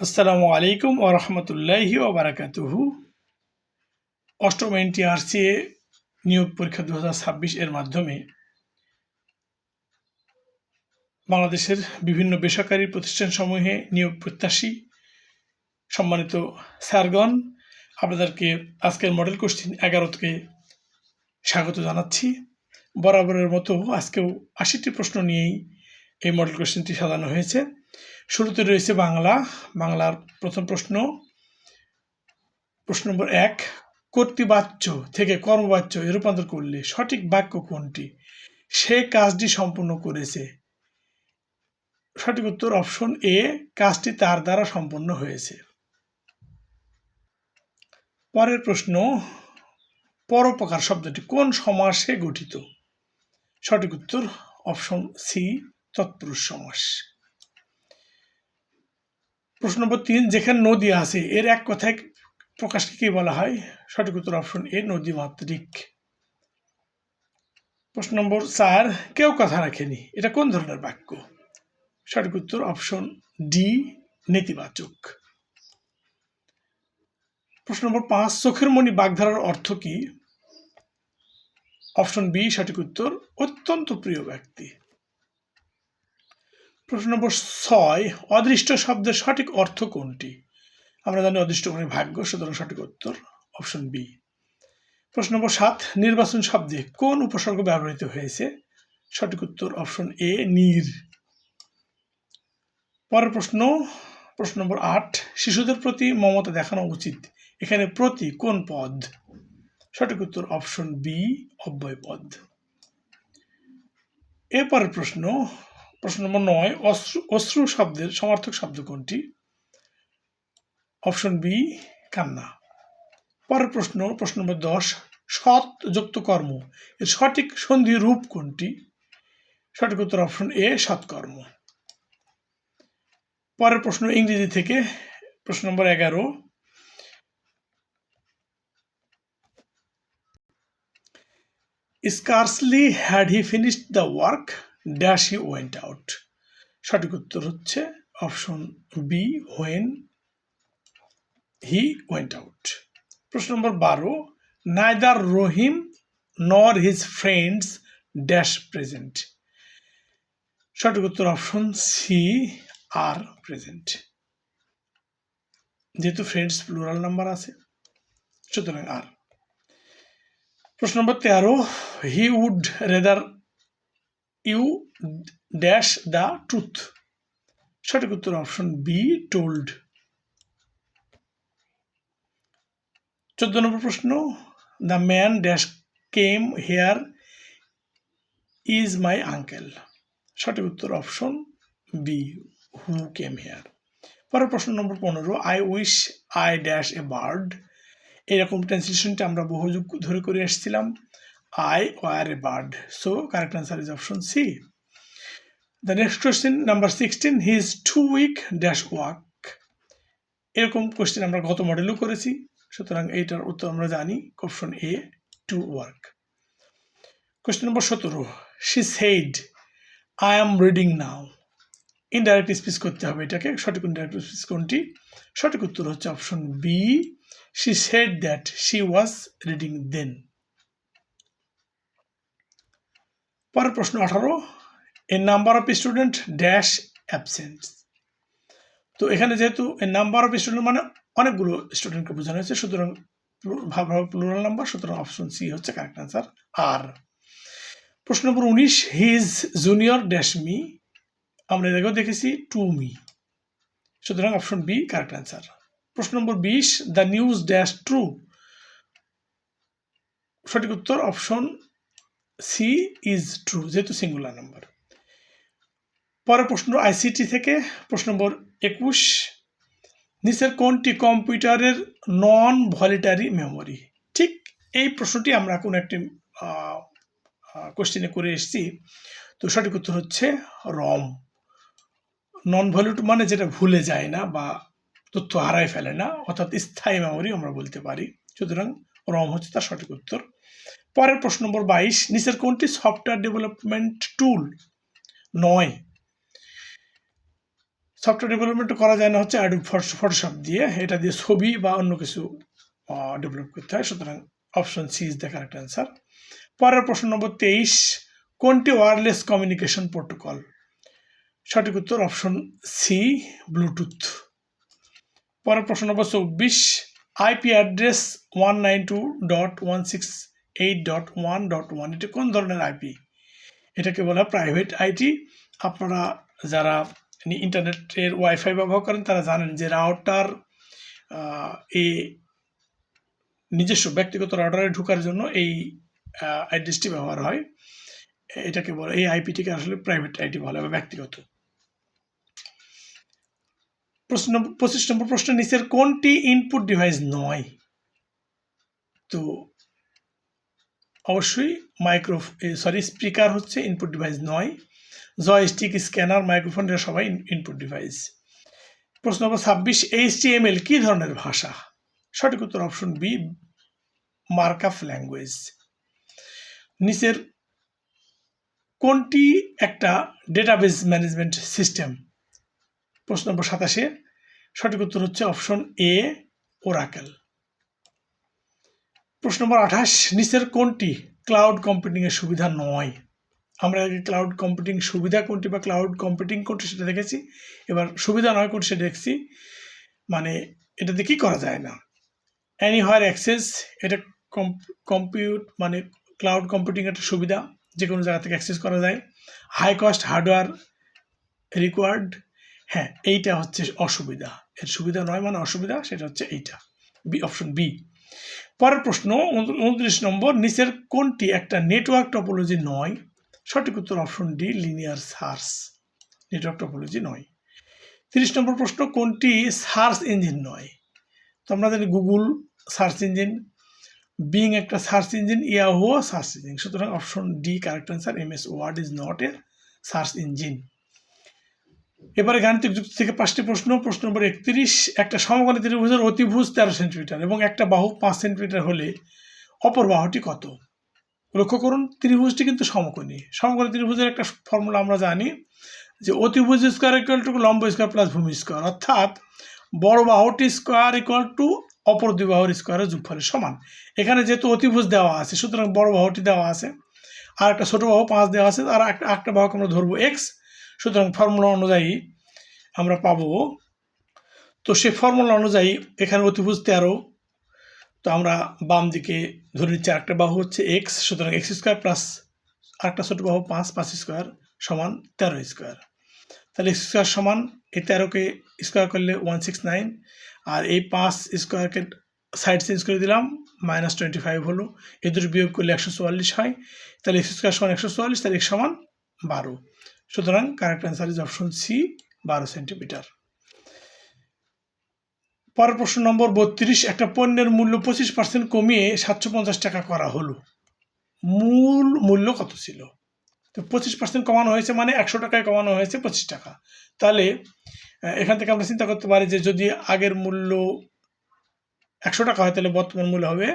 আসসালামু আলাইকুম ওয়া রাহমাতুল্লাহি ওয়া বারাকাতুহু। অষ্টম এনটিআরসিএ নিয়োগ পরীক্ষা 2026 এর মাধ্যমে বাংলাদেশের বিভিন্ন বেসরকারি প্রতিষ্ঠানসমূহে নিয়োগ প্রত্যাশী সম্মানিত স্যারগণ, আপনাদেরকে আজকের মডেল কোশ্চেন 11 থেকে স্বাগত জানাচ্ছি। বরাবরের মতো আজকেও 80টি প্রশ্ন নিয়েই এই মডেল কোশ্চেনটি সাজানো হয়েছে। শুরুতে রয়েছে বাংলার প্রথম প্রশ্ন নম্বর 1, কর্তৃবাচ্য থেকে কর্মবাচ্য এ রূপান্তর করলে সঠিক বাক্য কোনটি? সে কাজটি সম্পূর্ণ করেছে। সঠিক উত্তর অপশন এ, কাজটি তার দ্বারা সম্পন্ন হয়েছে। পরের প্রশ্ন, পরোপকার শব্দটি কোন সমাসে গঠিত? সঠিক উত্তর অপশন সি, তৎপুরুষ সমাস। প্রশ্ন নম্বর 3, যেখানে নদী আছে এর এক কথায় প্রকাশকে কি বলা হয়? সঠিক উত্তর অপশন এ, নদীমাতৃক। প্রশ্ন নম্বর 4, কেউ কথা রাখেনি, এটা কোন ধরনের বাক্য? সঠিক উত্তর অপশন ডি, নেতিবাচক। প্রশ্ন নম্বর 5, চোখের মণি বাগধারার অর্থ কি? অপশন বি, সঠিক উত্তর অত্যন্ত প্রিয় ব্যক্তি। প্রশ্ন নম্বর 6, অদৃষ্ট শব্দের সঠিক অর্থ কোনটি? আমরা জানি অদৃষ্ট মানে ভাগ্য, সুতরাং সঠিক উত্তর অপশন বি। প্রশ্ন নম্বর 7, নির্বাচন শব্দে কোন উপসর্গ ব্যবহৃত হয়েছে? সঠিক উত্তর অপশন এ, নীর। পরের প্রশ্ন নম্বর 8, শিশুদের প্রতি মমতা দেখানো উচিত, এখানে প্রতি কোন পদ? সঠিক উত্তর অপশন বি, অব্যয় পদ। এরপরের প্রশ্ন নম্বর 9, অশ্রু শব্দের সমার্থক শব্দ কোনটি? অপশন বি, কান্না। পরের প্রশ্ন নম্বর 10, সৎ যুক্ত কর্ম এর সঠিক সন্ধি রূপ কোনটি? সঠিক উত্তর অপশন এ, সৎকর্ম। পরের প্রশ্ন ইংরেজি থেকে, প্রশ্ন নম্বর 11, scarcely had he finished the work dash he went out. সঠিক উত্তর হচ্ছে option B, when he went out. প্রশ্ন নম্বর 12, neither Rohim nor his friends dash present. সঠিক উত্তর অপশন সি, আর প্রেজেন্ট। যেহেতু ফ্রেন্ডস প্লুরাল নাম্বার আছে সুতরাং আর। প্রশ্ন নম্বর 13, he would rather you dash the truth. সঠিক উত্তর অপশন বি, টোল্ড। 14 নম্বর প্রশ্ন, the man dash came here is my uncle. সঠিক উত্তর option B, who came here. পরের প্রশ্ন নম্বর 15, I wish I dash a bird. এরকম ট্রান্সলেশনটা আমরা বহু যুগ ধরে করে এসেছিলাম, I were a bird. So correct answer is option C. The next question number 16, he is too weak dash walk. এরকম কোয়েশ্চেন আমরা গত মডেলও করেছি, সুতরাং এইটার উত্তর আমরা জানি, option A, to work. Question নম্বর 17, she said I am reading now. Indirect speech করতে হবে এটাকে, সঠিক ইনডাইরেক্ট স্পিচ কোনটি? সঠিক উত্তর হচ্ছে option B, she said that she was reading then. পরের প্রশ্ন 18, a number of student dash absent. তো এখানে যেহেতু এ নাম্বার অফ স্টুডেন্ট মানে অনেকগুলো স্টুডেন্টকে বোঝানো হয়েছে, সুতরাং প্লুরাল নাম্বার, সুতরাং অপশন সি হচ্ছে কারেক্ট আনসার, আর। প্রশ্ন নম্বর 19, হিজ জুনিয়র ড্যাশ মি। আমরা এর আগেও দেখেছি টু মি, সুতরাং অপশন বি কারেক্ট আনসার। প্রশ্ন নম্বর 20, দ্য নিউজ ড্যাশ ট্রু। সঠিক উত্তর অপশন সি, ইজ ট্রু, যেহেতু সিঙ্গুলার নাম্বার। পরের প্রশ্ন আইসিটি থেকে, প্রশ্ন নম্বর 21, নিচের কোনটি কম্পিউটারের নন ভলিটারি মেমোরি? ঠিক এই প্রশ্নটি আমরা কোনো একটি কোশ্চেনে করে এসেছি, তো সঠিক উত্তর হচ্ছে রম। নন ভলিউট মানে যেটা ভুলে যায় না বা তথ্য হারায় ফেলে না, অর্থাৎ স্থায়ী মেমোরি আমরা বলতে পারি, সুতরাং রম হচ্ছে তার সঠিক উত্তর। পরের প্রশ্ন নম্বর 22, নিচের কোনটি সফটওয়্যার ডেভেলপমেন্ট টুল নয়? সফটওয়্যার ডেভেলপমেন্ট করা যায় না হচ্ছে অ্যাডোব ফটোশপ দিয়ে, এটা দিয়ে ছবি বা অন্য কিছু ডেভেলপ করতে হয়। সুতরাং option C is the correct answer. পরের প্রশ্ন নম্বর 23, কোনটি ওয়্যারলেস কমিউনিকেশন প্রোটোকল? সঠিক উত্তর অপশন সি, ব্লুটুথ। পরের প্রশ্ন নম্বর 24, আইপি অ্যাড্রেস 192.168.1.1 এটি কোন ধরনের আইপি? এটাকে বলা হয় প্রাইভেট আইটি। আপনারা যারা ইন্টারনেটের ওয়াইফাই ব্যবহার করেন তারা জানেন যে রাউটার এই নিজস্ব ব্যক্তিগত রাউটারে ঢোকার জন্য এই অ্যাড্রেসটি ব্যবহার হয়। এটাকে বলে, এই আইপিটিকে আসলে প্রাইভেট আইটি বলা হয়, ব্যক্তিগত। প্রশ্ন নম্বর 25 নম্বর প্রশ্ন, নিচের কোনটি ইনপুট ডিভাইস নয়? তো অবশ্যই স্পিকার হচ্ছে ইনপুট ডিভাইস নয়। জয়স্টিক, স্ক্যানার, মাইক্রোফোন এরা সবাই ইনপুট ডিভাইস। প্রশ্ন নম্বর 26, HTML কি ধরনের ভাষা? সঠিক উত্তর অপশন বি, মার্কআপ ল্যাঙ্গুয়েজ। নিচের কোনটি একটা ডেটাবেস ম্যানেজমেন্ট সিস্টেম? প্রশ্ন নম্বর 27, সঠিক উত্তর হচ্ছে অপশন এ, ওরাকেল। প্রশ্ন নম্বর 28, নিচের কোনটি ক্লাউড কম্পিউটিং এর সুবিধা নয়? আমরা আগে ক্লাউড কম্পিউটিং সুবিধা কোনটি বা ক্লাউড কম্পিউটিং কোনটি সেটা দেখেছি, এবার সুবিধা নয় কোনটি সেটা দেখছি। মানে এটাতে কি করা যায় না? এনিহোয়ার অ্যাক্সেস, এটা কম্পিউট মানে ক্লাউড কম্পিউটিং একটা সুবিধা, যে কোনো জায়গা থেকে অ্যাক্সেস করা যায়। হাই কস্ট হার্ডওয়্যার রিকোয়ার্ড, হ্যাঁ এইটা হচ্ছে অসুবিধা, এর সুবিধা নয় মানে অসুবিধা, সেটা হচ্ছে এইটা, বি, অপশন বি। পরের প্রশ্ন 29 নম্বর, নিচের কোনটি একটা নেটওয়ার্ক টপোলজি নয়? সঠিক উত্তর option D, linear search, network topology নয়। 30 নম্বর প্রশ্ন, কোনটি সার্চ ইঞ্জিন নয়? তো আমরা জানি গুগল সার্চ ইঞ্জিন, বিং একটা search engine, Yahoo search engine, সুতরাং option D correct answer, MS Word is not a search engine. এবারে গাণিতিক যুক্তি থেকে 5টি প্রশ্ন। প্রশ্ন নম্বর 31, একটা সমকোণী ত্রিভুজের অতিভুজ 13 সেন্টিমিটার এবং একটা বাহু 5 সেন্টিমিটার হলে অপর বাহুটি কত? লক্ষ্য করুন, ত্রিভুজটি কিন্তু সমকোণী। সমকোণী ত্রিভুজের একটা ফর্মুলা আমরা জানি যে অতিভুজ স্কোয়ার ইকুয়াল টু লম্ব স্কোয়ার প্লাস ভূমি স্কোয়ার, অর্থাৎ বড় বাহুটি স্কোয়ার ইকুয়াল টু অপর দুই বাহুর স্কোয়ারের যোগফলের সমান। এখানে যেহেতু অতিভুজ দেওয়া আছে সুতরাং বড় বাহুটি দেওয়া আছে, আর একটা ছোট বাহু 5 দেওয়া আছে, আর একটা বাহুকে আমরা ধরবো এক্স, সুতরাং ফর্মুলা অনুযায়ী আমরা পাবো, তো সেই ফর্মুলা অনুযায়ী এখানে অতিভুজ 13, তো আমরা বাম দিকে ধরে নিচ্ছি আরেকটা বাহু হচ্ছে এক্স, সুতরাং এক্স স্কোয়ার প্লাস আরেকটা ছোট বাহু 5 স্কোয়ার সমান 13 স্কোয়ার। তাহলে এক্স স্কোয়ার সমান এই 13কে স্কোয়ার করলে 169, আর এই 5 স্কোয়ারকে সাইড চেঞ্জ করে দিলাম, -25 হলো, এই দুটো বিয়োগ করলে 144 হয়। তাহলে এক্স স্কোয়ার সমান 144, তাহলে এক্স সমান 12, সুতরাং correct answer is option C, 12 centimetre. পরের প্রশ্ন নম্বর 32, একটা পণ্যের মূল্য 25% কমিয়ে 750 টাকা করা হলো, মূল মূল্য কত ছিল? তো 25% কমানো হয়েছে মানে 100 টাকায় কমানো হয়েছে 25 টাকা। তাহলে এখান থেকে আমরা চিন্তা করতে পারি যে যদি আগের মূল্য 100 টাকা হয় তাহলে বর্তমান মূল্য হবে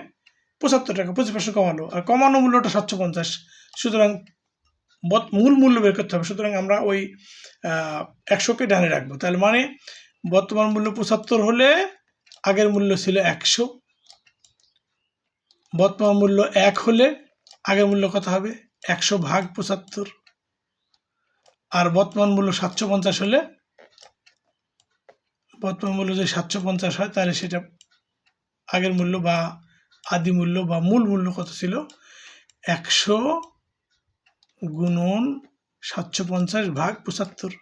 75 টাকা, 25% কমালো, আর কমানো মূল্যটা 750, সুতরাং মূল মূল্য বের করতে হবে। সুতরাং আমরা ওই 100কে ডানে রাখবো, তাহলে মানে বর্তমান মূল্য 75 হলে আগের মূল্য ছিল 100, বর্তমান মূল্য 1 হলে আগের মূল্য কত হবে? 100 ভাগ 75, আর বর্তমান মূল্য 750 হলে, বর্তমান মূল্য যদি 750 হয় তাহলে সেটা আগের মূল্য বা আদি মূল্য বা মূল মূল্য কত ছিল? 100 গুণন 750 ভাগ 75,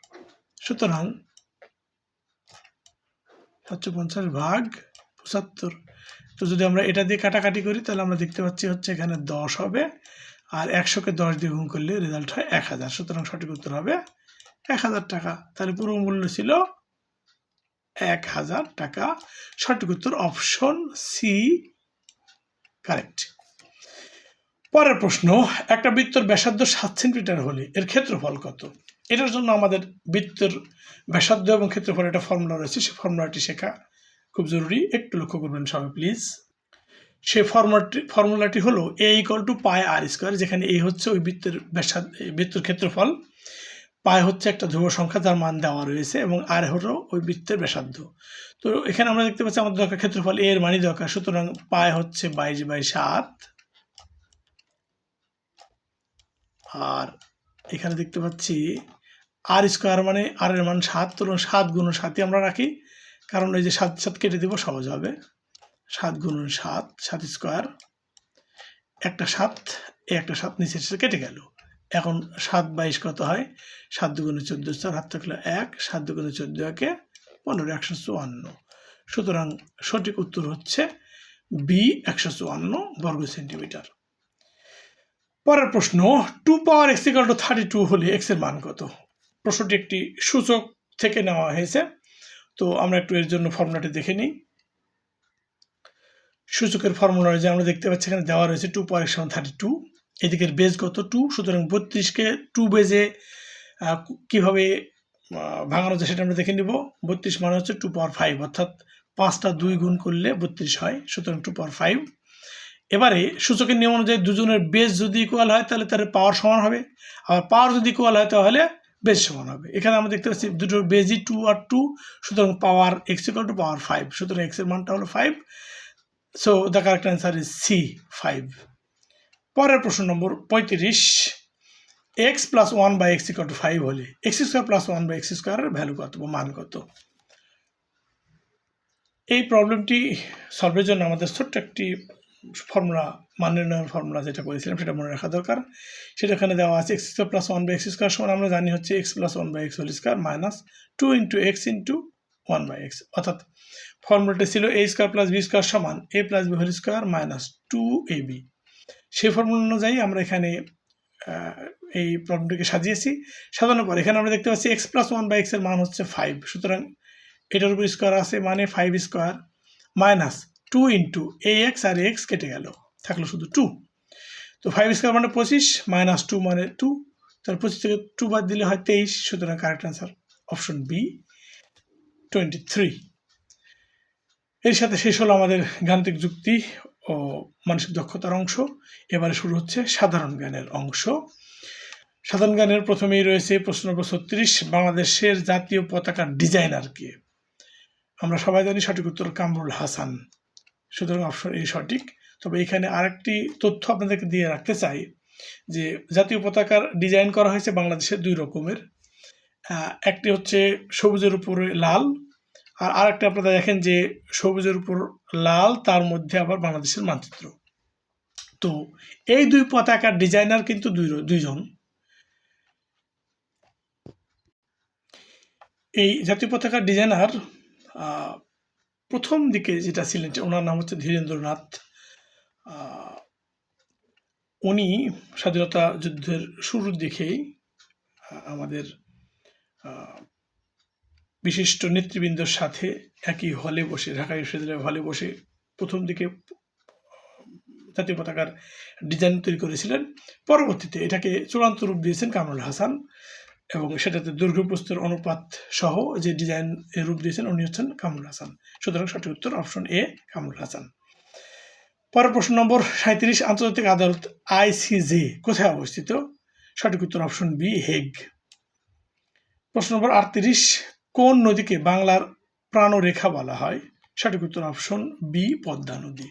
সুতরাং 750 ভাগ 75। তো যদি আমরা এটা দিয়ে কাটাকাটি করি তাহলে আমরা দেখতে পাচ্ছি হচ্ছে এখানে 10 হবে, আর 100কে 10 দিয়ে গুণ করলে রেজাল্ট হয় 1000, সুতরাং সঠিক উত্তর হবে 1000 টাকা। তাহলে পুরো মূল্য ছিল 1000 টাকা, সঠিক উত্তর অপশন সি কারেক্ট। পরের প্রশ্ন, একটা বৃত্তর ব্যাসার্ধ 7 সেন্টিমিটার হলে এর ক্ষেত্রফল কত? এটার জন্য আমাদের বৃত্তের ব্যাসার্ধ এবং ক্ষেত্রফল একটা ফর্মুলা রয়েছে, সেই ফর্মুলাটি শেখা খুব জরুরি, একটু লক্ষ্য করবেন সবাই প্লিজ। সেই ফর্মুলাটি হলো a = πr², যেখানে এই হচ্ছে ওই বৃত্তের ব্যাসার্ধ, বৃত্তের ক্ষেত্রফল, পাই হচ্ছে একটা ধ্রুব সংখ্যা যার মান দেওয়া রয়েছে এবং আর হলো ওই বৃত্তের ব্যাসার্ধ। তো এখানে আমরা দেখতে পাচ্ছি আমাদের দরকার ক্ষেত্রফল এর মানই দরকার, সুতরাং পাই হচ্ছে 22/7। আর এখানে দেখতে পাচ্ছি আর স্কোয়ার মানে আর এর মান 7, তো 7 × 7ই আমরা রাখি, কারণ এই যে 7 কেটে দেবো সহজ হবে। 7 × 7, 7 স্কোয়ার, একটা 7, একটা 7 নিচে কেটে গেল। এখন 7/22 কত হয়? 7 × 2 = 14, 4 হাত থাকলে 1, 7 × 2 = 14, 1 15, 154। সুতরাং সঠিক উত্তর হচ্ছে বি, 154 বর্গ সেন্টিমিটার। পরের প্রশ্ন, 2 পাওয়ার x = 32 হলে x এর মান কত? প্রশ্নটি একটি সূচক থেকে নেওয়া হয়েছে, তো আমরা একটু এর জন্য ফর্মুলাটি দেখে নিই। সূচকের ফর্মুলা যে আমরা দেখতে পাচ্ছি এখানে দেওয়া রয়েছে 2 পাওয়ার x = 32, এদিকের বেজ কত? 2, সুতরাং 32কে 2 বেজে কীভাবে ভাঙানো যায় সেটা আমরা দেখে নিব। 32 মানে হচ্ছে 2 পাওয়ার 5, অর্থাৎ 5টা 2 গুণ করলে 32 হয়, সুতরাং 2 পাওয়ার 5। এবারে সূচকের নিয়ম অনুযায়ী দুজনের বেজ যদি ইকুয়াল হয় তাহলে তার পাওয়ার সমান হবে, আর পাওয়ার যদি ইকুয়াল হয় তাহলে বেজ সমান হবে। এখানে আমরা দেখতে পাচ্ছি দুটোর বেজই 2 আর 2, সুতরাং পাওয়ার x = পাওয়ার 5, সুতরাং x এর মানটা হলো 5। So the correct answer is C, 5। পরের প্রশ্ন নম্বর 35, x + 1/x = 5 হলে x² + 1/x² এর ভ্যালু কত বা মান কত? এই প্রবলেমটি সলভের জন্য আমাদের ছোট্ট একটি ফর্মুলা, মান নির্ণয়ের ফর্মুলা যেটা করেছিলাম সেটা মনে রাখা দরকার। সেটা এখানে দেওয়া আছে x² + 1/x² সমান আমরা জানি হচ্ছে x + 1/x² - 2 × x × 1/x, অর্থাৎ ফর্মুলাটি ছিল a² + b² = a + b² - 2ab। সেই ফর্মুলা অনুযায়ী আমরা এখানে এই প্রবলেমটিকে সাজিয়েছি। সাজানোর পর এখানে আমরা দেখতে পাচ্ছি x + 1/x এর মান হচ্ছে 5, সুতরাং এটার উপর স্কোয়ার আছে মানে 5² - 2 × ax, আর x কেটে গেল, থাকলো শুধু 2। তো 5² মানে 25, -2 মানে 2, তার 25 থেকে 2 বাদ দিলে হয় 23, সুতরাং কারেক্ট অ্যান্সার অপশন বি, 23। এর সাথে শেষ হলো আমাদের গাণিতিক যুক্তি ও মানসিক দক্ষতার অংশ। এবারে শুরু হচ্ছে সাধারণ জ্ঞানের অংশ। সাধারণ জ্ঞানের প্রথমেই রয়েছে প্রশ্ন নম্বর 36, বাংলাদেশের জাতীয় পতাকার ডিজাইনার কে? আমরা সবাই জানি সঠিক উত্তর কামরুল হাসান, সুতরাং অপশন এ সঠিক। তবে এখানে আরেকটি তথ্য আপনাদেরকে দিয়ে রাখতে চাই যে জাতীয় পতাকার ডিজাইন করা হয়েছে বাংলাদেশের 2 রকমের, একটি হচ্ছে সবুজের উপরে লাল, আর আরেকটা আপনারা দেখেন যে সবুজের উপর লাল, তার মধ্যে আবার বাংলাদেশের মানচিত্র। তো এই 2 পতাকার ডিজাইনার কিন্তু দুইজন। এই জাতীয় পতাকার ডিজাইনার প্রথম দিকে যেটা ছিলেন ওনার নাম হচ্ছে ধীরেন্দ্রনাথ। উনি স্বাধীনতা যুদ্ধের শুরুর দিকেই আমাদের বিশিষ্ট নেতৃবৃন্দর সাথে একই হলে বসে, ঢাকা বিশ্ববিদ্যালয়ের হলে বসে প্রথম দিকে জাতীয় পতাকার ডিজাইন তৈরি করেছিলেন। পরবর্তীতে এটাকে চূড়ান্ত রূপ দিয়েছেন কামরুল হাসান, এবং সেটাতে দৈর্ঘ্য প্রস্থের অনুপাত সহ যে ডিজাইন রূপ দিয়েছেন উনি হচ্ছেন কামরুল হাসান। সুতরাং সঠিক উত্তর অপশন এ, কামরুল হাসান। পরের প্রশ্ন নম্বর 37, আন্তর্জাতিক আদালত ICJ কোথায় অবস্থিত? সঠিক উত্তর অপশন বি, হেগ। প্রশ্ন নম্বর 38, কোন নদীকে বাংলার প্রাণরেখা বলা হয়? সঠিক উত্তর অপশন বি, পদ্মা নদী।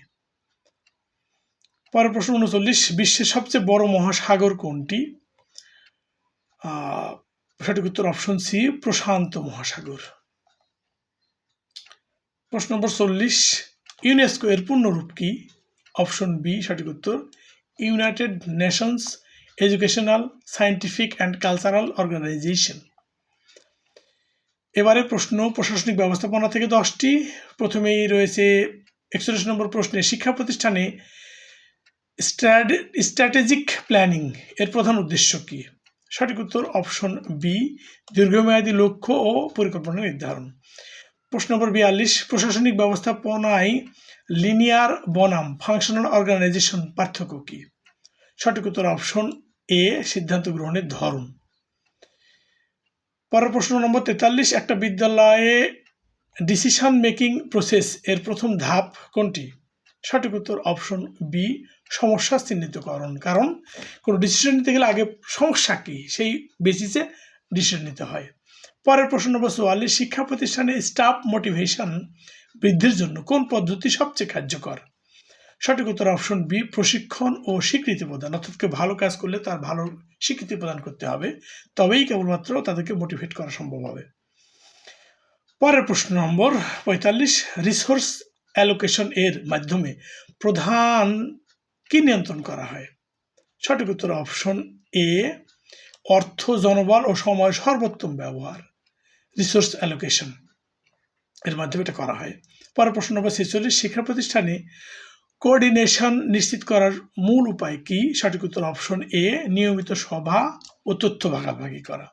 পরের প্রশ্ন 39, বিশ্বের সবচেয়ে বড় মহাসাগর কোনটি? সঠিক উত্তর অপশন সি, প্রশান্ত মহাসাগর। প্রশ্ন নম্বর 40, ইউনেস্কো এর পূর্ণরূপ কি? অপশন বি সঠিক উত্তর, United Nations Educational, Scientific and Cultural Organization. এবারে প্রশ্ন প্রশাসনিক ব্যবস্থাপনা থেকে 10টি। প্রথমেই রয়েছে 41 নম্বর প্রশ্নে, শিক্ষা প্রতিষ্ঠানে স্ট্র্যাটেজিক প্ল্যানিং এর প্রধান উদ্দেশ্য কি? সঠিক উত্তর অপশন বি, দীর্ঘমেয়াদী লক্ষ্য ও পরিকল্পনা নির্ধারণ। প্রশ্ন নম্বর 42, প্রশাসনিক ব্যবস্থাপনায় লিনিয়ার বনাম ফাংশনাল অর্গানাইজেশন পার্থক্য কি? সঠিক উত্তর অপশন এ, সিদ্ধান্ত গ্রহণের ধরন। পরের প্রশ্ন নম্বর 43, একটা বিদ্যালয়ে ডিসিশন মেকিং প্রসেস এর প্রথম ধাপ কোনটি? সঠিক উত্তর অপশন বি, সমস্যা চিহ্নিতকরণ। কারণ কোনো ডিসিশন নিতে গেলে আগে সমস্যা কি সেই বেসিসে ডিসিশন নিতে হয়। পরের প্রশ্ন নম্বর 44, শিক্ষা প্রতিষ্ঠানে স্টাফ মোটিভেশন বৃদ্ধির জন্য কোন পদ্ধতি সবচেয়ে কার্যকর? সঠিক উত্তর অপশন বি, প্রশিক্ষণ ও স্বীকৃতি প্রদান। অর্থাৎ কেউ ভালো কাজ করলে তার ভালো স্বীকৃতি প্রদান করতে হবে, তবেই কেবলমাত্র তাদেরকে মোটিভেট করা সম্ভব হবে। পরের প্রশ্ন নম্বর 45, রিসোর্স অ্যালোকেশন এর মাধ্যমে প্রধান কি নিয়ন্ত্রণ করা হয়? সঠিক উত্তর অপশন এ, অর্থ, জনবল ও সময় সর্বোত্তম ব্যবহার। রিসোর্স অ্যালোকেশন এর মাধ্যমে এটা করা হয়। পরের প্রশ্ন নম্বর 46, শিক্ষা প্রতিষ্ঠানে কোঅর্ডিনেশন নিশ্চিত করার মূল উপায় কি? সঠিক উত্তর অপশন এ, নিয়মিত সভা ও তথ্য ভাগাভাগি করা।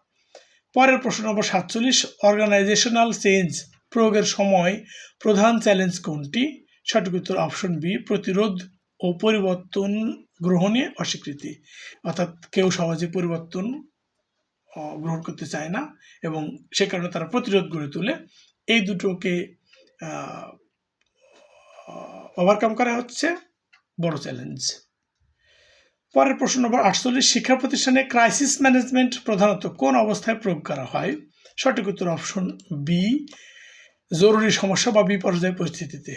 পরের প্রশ্ন নম্বর 47, অর্গানাইজেশনাল চেঞ্জ প্রয়োগের সময় প্রধান চ্যালেঞ্জ কোনটি? সঠিক উত্তর অপশন বি, প্রতিরোধ ও পরিবর্তন গ্রহণে অস্বীকৃতি। অর্থাৎ কেউ সহজে পরিবর্তন গ্রহণ করতে চায় না এবং সে কারণে তারা প্রতিরোধ গড়ে তোলে। এই দুটোকে ওভারকাম করা হচ্ছে বড় চ্যালেঞ্জ। পরের প্রশ্ন নম্বর 48, শিক্ষা প্রতিষ্ঠানে ক্রাইসিস ম্যানেজমেন্ট প্রধানত কোন অবস্থায় প্রয়োগ করা হয়? সঠিক উত্তর অপশন বি, জরুরি সমস্যা বা বিপর্যয় পরিস্থিতিতে।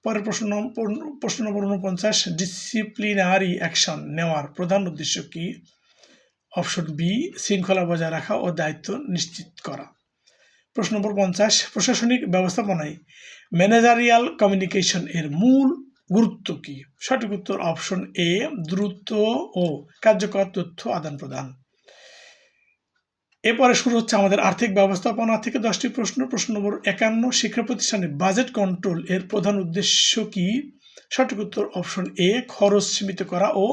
পরের প্রশ্ন নম্বর 49, ডিসিপ্লিনারি অ্যাকশন নেওয়ার প্রধান উদ্দেশ্য কি? অপশন বি, শৃঙ্খলা বজায় রাখা ও দায়িত্ব নিশ্চিত করা। প্রশ্ন নম্বর 50, প্রশাসনিক ব্যবস্থাপনায় ম্যানেজারিয়াল কমিউনিকেশন এর মূল গুরুত্ব কি? সঠিক উত্তর অপশন এ, দ্রুত ও কার্যকর তথ্য আদান প্রদান। এরপরে শুরু হচ্ছে আমাদের আর্থিক ব্যবস্থাপনা থেকে 10টি প্রশ্ন। প্রশ্ন নম্বর 51, শিক্ষা প্রতিষ্ঠানে বাজেট কন্ট্রোল এর প্রধান উদ্দেশ্য কি? সঠিক উত্তর অপশন এ, খরচ সীমিত করা ও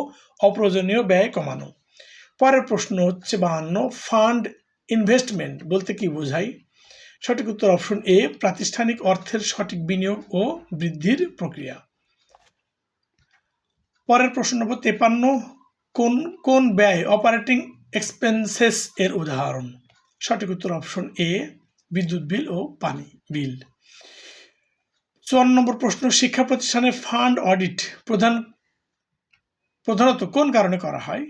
অপ্রয়োজনীয় ব্যয় কমানো। পরের প্রশ্ন হচ্ছে 52, ফান্ড ইনভেস্টমেন্ট বলতে কি বোঝায়? সঠিক উত্তর অপশন এ, প্রাতিষ্ঠানিক অর্থের সঠিক বিনিয়োগ ও বৃদ্ধির প্রক্রিয়া। পরের প্রশ্ন নম্বর 53, কোন কোন ব্যয় অপারেটিং এক্সপেন্সেস এর উদাহরণ? সঠিক উত্তর অপশন এ, বিদ্যুৎ বিল ও পানি বিল। 54 নম্বর প্রশ্ন, শিক্ষা প্রতিষ্ঠানে ফান্ড অডিট প্রধানত কোন কারণে করা হয়?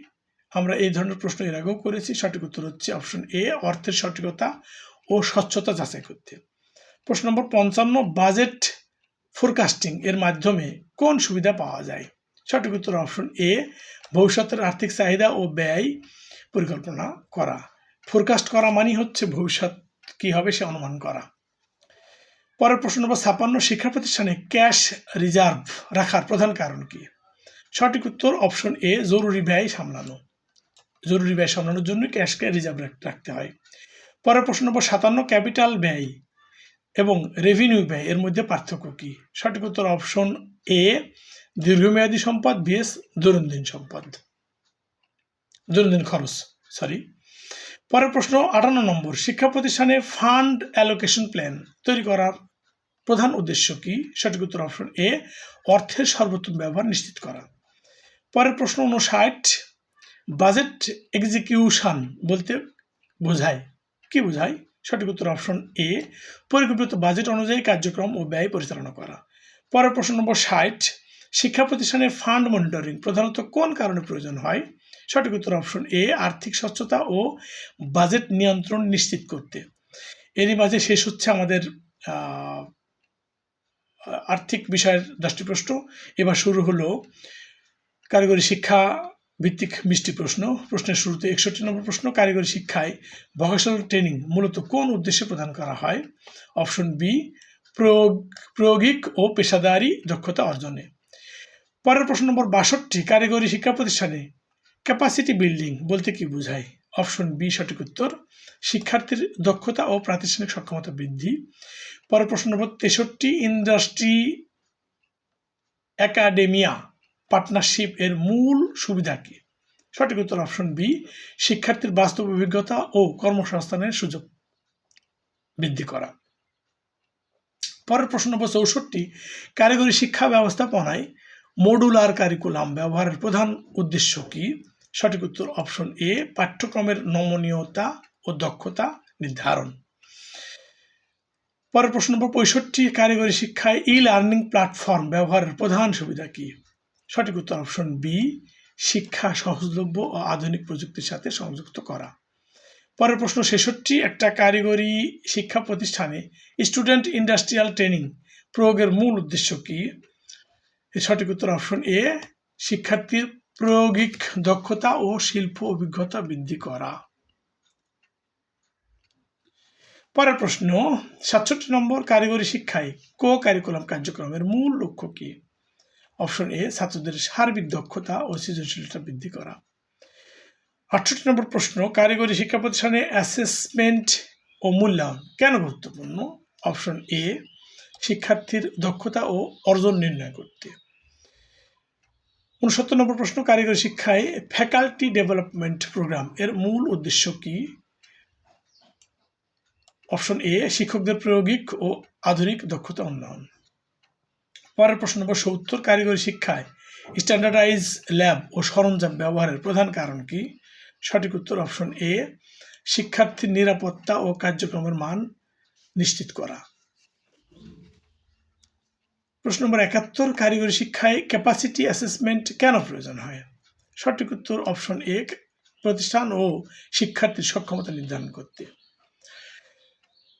আমরা এই ধরনের প্রশ্ন এর আগেও করেছি। সঠিক উত্তর হচ্ছে অপশন এ, অর্থের সঠিকতা ও স্বচ্ছতা যাচাই করতে। প্রশ্ন নম্বর 55, বাজেট ফোরকাস্টিং এর মাধ্যমে কোন সুবিধা পাওয়া যায়? সঠিক উত্তর অপশন এ, ভবিষ্যতের আর্থিক চাহিদা ও ব্যয় পরিকল্পনা করা। ফোরকাস্ট করা মানে হচ্ছে ভবিষ্যৎ কি হবে সে অনুমান করা। পরের প্রশ্ন নম্বর 56, শিক্ষা প্রতিষ্ঠানে ক্যাশ রিজার্ভ রাখার প্রধান কারণ কি? সঠিক উত্তর অপশন এ, জরুরি ব্যয় সামলানো। জরুরি ব্যয় সামলানোর জন্য ক্যাশকে রিজার্ভ রাখতে হয়। পরের প্রশ্ন নম্বর 57, ক্যাপিটাল ব্যয় এবং রেভিনিউ ব্যয় এর মধ্যে পার্থক্য কি? সঠিক উত্তর অপশন এ, দীর্ঘমেয়াদী সম্পদ ভিএস দৈনন্দিন খরচ। পরের প্রশ্ন 58 নম্বর, শিক্ষা প্রতিষ্ঠানে ফান্ড অ্যালোকেশন প্ল্যান তৈরি করার প্রধান উদ্দেশ্য কি? সঠিক উত্তর অপশন এ, অর্থের সর্বোত্তম ব্যবহার নিশ্চিত করা। পরের প্রশ্ন 59, বাজেট এক্সিকিউশন বলতে বোঝায় কি বোঝায়? সঠিক উত্তর অপশন এ, পরিকল্পিত বাজেট অনুযায়ী কার্যক্রম ও ব্যয় পরিচালনা করা। পরের প্রশ্ন নম্বর 60, শিক্ষা প্রতিষ্ঠানে ফান্ড মনিটরিং প্রধানত কোন কারণে প্রয়োজন হয়? সঠিক উত্তর অপশন এ, আর্থিক স্বচ্ছতা ও বাজেট নিয়ন্ত্রণ নিশ্চিত করতে। এরই মাঝে শেষ হচ্ছে আমাদের আর্থিক বিষয়ের 10টি প্রশ্ন। এবার শুরু হলো কারিগরি শিক্ষা ভিত্তিক মিষ্টি প্রশ্ন। প্রশ্নের শুরুতে 61 নম্বর প্রশ্ন, কারিগরি শিক্ষায় ভোকেশনাল ট্রেনিং মূলত কোন উদ্দেশ্যে প্রদান করা হয়? অপশন বি, প্রায়োগিক ও পেশাদারি দক্ষতা অর্জনে। পরের প্রশ্ন নম্বর 62, কারিগরি শিক্ষা প্রতিষ্ঠানে ক্যাপাসিটি বিল্ডিং বলতে কি বোঝায়? অপশন বি সঠিক উত্তর, শিক্ষার্থীর দক্ষতা ও প্রাতিষ্ঠানিক সক্ষমতা বৃদ্ধি। পরের প্রশ্ন নম্বর 63, ইন্ডাস্ট্রি একাডেমিয়া পার্টনারশিপ এর মূল সুবিধা কি? সঠিক উত্তর অপশন বি, শিক্ষার্থীর বাস্তব অভিজ্ঞতা ও কর্মসংস্থানের সুযোগ বৃদ্ধি করা। পরের প্রশ্ন নম্বর 64, কারিগরি শিক্ষা ব্যবস্থাপনায় মডুলার কারিকুলাম ব্যবহারের প্রধান উদ্দেশ্য কি? সঠিক উত্তর অপশন এ, পাঠ্যক্রমের নমনীয়তা ও দক্ষতা নির্ধারণ। পরের প্রশ্ন নম্বর 65, কারিগরি শিক্ষায় ই লার্নিং প্ল্যাটফর্ম ব্যবহারের প্রধান সুবিধা কি? সঠিক উত্তর অপশন বি, শিক্ষা সহজলভ্য ও আধুনিক প্রযুক্তির সাথে সংযুক্ত করা। পরের প্রশ্ন 66, একটা কারিগরি শিক্ষা প্রতিষ্ঠানে স্টুডেন্ট ইন্ডাস্ট্রিয়াল ট্রেনিং প্রয়োগের মূল উদ্দেশ্য কি? এর সঠিক উত্তর অপশন এ, শিক্ষার্থীর প্রায়োগিক দক্ষতা ও শিল্প অভিজ্ঞতা বৃদ্ধি করা। পরের প্রশ্ন 67 নম্বর, কারিগরি শিক্ষায় কো কারিকুলাম কার্যক্রমের মূল লক্ষ্য কি? অপশন এ, ছাত্রদের সার্বিক দক্ষতা ও সৃজনশীলতা বৃদ্ধি করা। 68 নম্বর প্রশ্ন, কারিগরি শিক্ষা প্রতিষ্ঠানে অ্যাসেসমেন্ট ও মূল্যায়ন কেন গুরুত্বপূর্ণ? অপশন এ, শিক্ষার্থীর দক্ষতা ও অর্জন নির্ণয় করতে। 69 নম্বর প্রশ্ন, কারিগরি শিক্ষায় ফ্যাকাল্টি ডেভেলপমেন্ট প্রোগ্রাম এর মূল উদ্দেশ্য কি? অপশন এ, শিক্ষকদের প্রায়োগিক ও আধুনিক দক্ষতা উন্নয়ন। পরের প্রশ্ন নম্বর 70, কারিগরি শিক্ষায় স্ট্যান্ডার্ডাইজ ল্যাব ও সরঞ্জাম ব্যবহারের প্রধান কারণ কি? সঠিক উত্তর অপশন এ, শিক্ষার্থীর নিরাপত্তা ও কার্যক্রমের মান নিশ্চিত করা। প্রশ্ন নম্বর 71, কারিগরি শিক্ষায় ক্যাপাসিটি অ্যাসেসমেন্ট কেন প্রয়োজন হয়? সঠিক উত্তর অপশন এ, প্রতিষ্ঠান ও শিক্ষার্থীর সক্ষমতা নির্ধারণ করতে।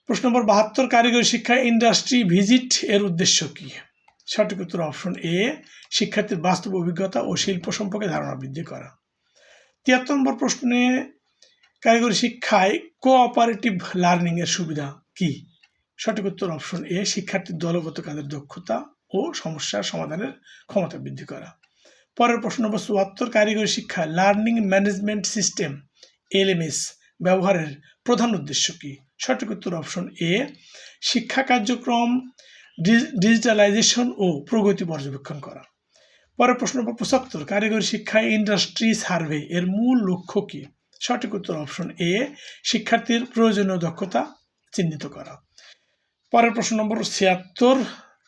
প্রশ্ন নম্বর 72, কারিগরি শিক্ষায় ইন্ডাস্ট্রি ভিজিট এর উদ্দেশ্য কি? সঠিক উত্তর অপশন এ, শিক্ষার্থীর বাস্তব অভিজ্ঞতা ও শিল্প সম্পর্কে ধারণা বৃদ্ধি করা। 73 নম্বর প্রশ্নে, কারিগরি শিক্ষায় কোঅপারেটিভ লার্নিং এর সুবিধা কি? সঠিক উত্তর অপশন এ, শিক্ষার্থীর দলগত কাজের দক্ষতা ও সমস্যার সমাধানের ক্ষমতা বৃদ্ধি করা। পরের প্রশ্ন নম্বর 74, কারিগরি শিক্ষায় লার্নিং ম্যানেজমেন্ট সিস্টেম LMS ব্যবহারের প্রধান উদ্দেশ্য কি? সঠিক উত্তর অপশন এ, শিক্ষা কার্যক্রম ডিজিটালাইজেশন ও প্রগতি পর্যবেক্ষণ করা। পরের প্রশ্ন নম্বর 75, কারিগরি শিক্ষায় ইন্ডাস্ট্রি সার্ভে এর মূল লক্ষ্য কি? সঠিক উত্তর অপশন এ, শিক্ষার্থীর প্রয়োজনীয় দক্ষতা চিহ্নিত করা। পরের প্রশ্ন নম্বর 76,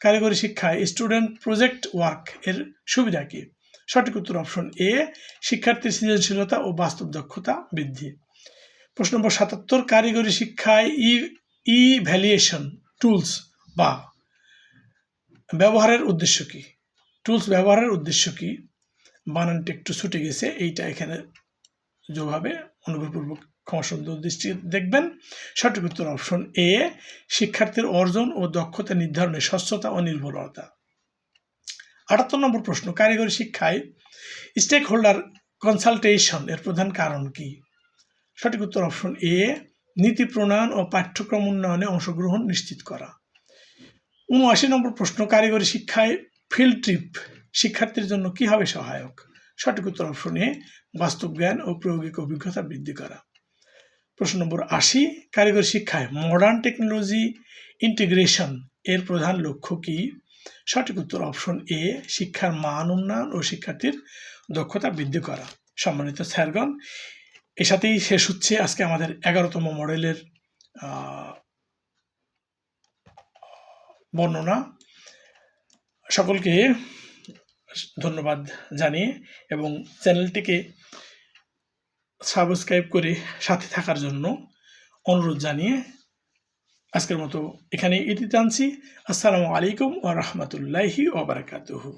কারিগরি শিক্ষায় স্টুডেন্ট প্রজেক্ট ওয়ার্ক এর সুবিধা কি? সঠিক উত্তর অপশন এ, শিক্ষার্থীর সৃজনশীলতা ও বাস্তব দক্ষতা বৃদ্ধি। প্রশ্ন নম্বর 77, কারিগরি শিক্ষায় ইভ্যালুয়েশন টুলস বা ব্যবহারের উদ্দেশ্য কি? টুলস ব্যবহারের উদ্দেশ্য কি? বানানটা একটু ছুটে গেছে, এইটা এখানে যোগ হবে, অনুগ্রহপূর্বক ক্ষমাসুন্দর দৃষ্টি দেখবেন। সঠিক উত্তর অপশন এ, শিক্ষার্থীর অর্জন ও দক্ষতা নির্ধারণে স্বচ্ছতা ও নির্ভুলতা। 78 নম্বর প্রশ্ন, কারিগরি শিক্ষায় স্টেক হোল্ডার কনসালটেশন এর প্রধান কারণ কি? সঠিক উত্তর অপশন এ, নীতি প্রণয়ন ও পাঠ্যক্রম উন্নয়নে অংশগ্রহণ নিশ্চিত করা। 79 নম্বর প্রশ্ন, কারিগরি শিক্ষায় ফিল্ড ট্রিপ শিক্ষার্থীর জন্য কিভাবে সহায়ক? সঠিক উত্তর অপশন এ, বাস্তব জ্ঞান ও প্রায়োগিক অভিজ্ঞতা বৃদ্ধি করা। প্রশ্ন নম্বর 80, কারিগরি শিক্ষায় মডার্ন টেকনোলজি ইন্টিগ্রেশন এর প্রধান লক্ষ্য কি? সঠিক উত্তর অপশন এ, শিক্ষার মান উন্নয়ন ও শিক্ষার্থীর দক্ষতা বৃদ্ধি করা। সম্মানিত স্যারগণ, এর সাথেই শেষ হচ্ছে আজকে আমাদের 11তম মডেলের বর্ণনা। সকলকে ধন্যবাদ জানিয়ে এবং চ্যানেলটিকে সাবস্ক্রাইব করে সাথে থাকার জন্য অনুরোধ জানিয়ে আজকের মতো এখানে ইতি টানছি। আসসালামু আলাইকুম ওয়া রাহমাতুল্লাহি ওয়া বারাকাতুহু।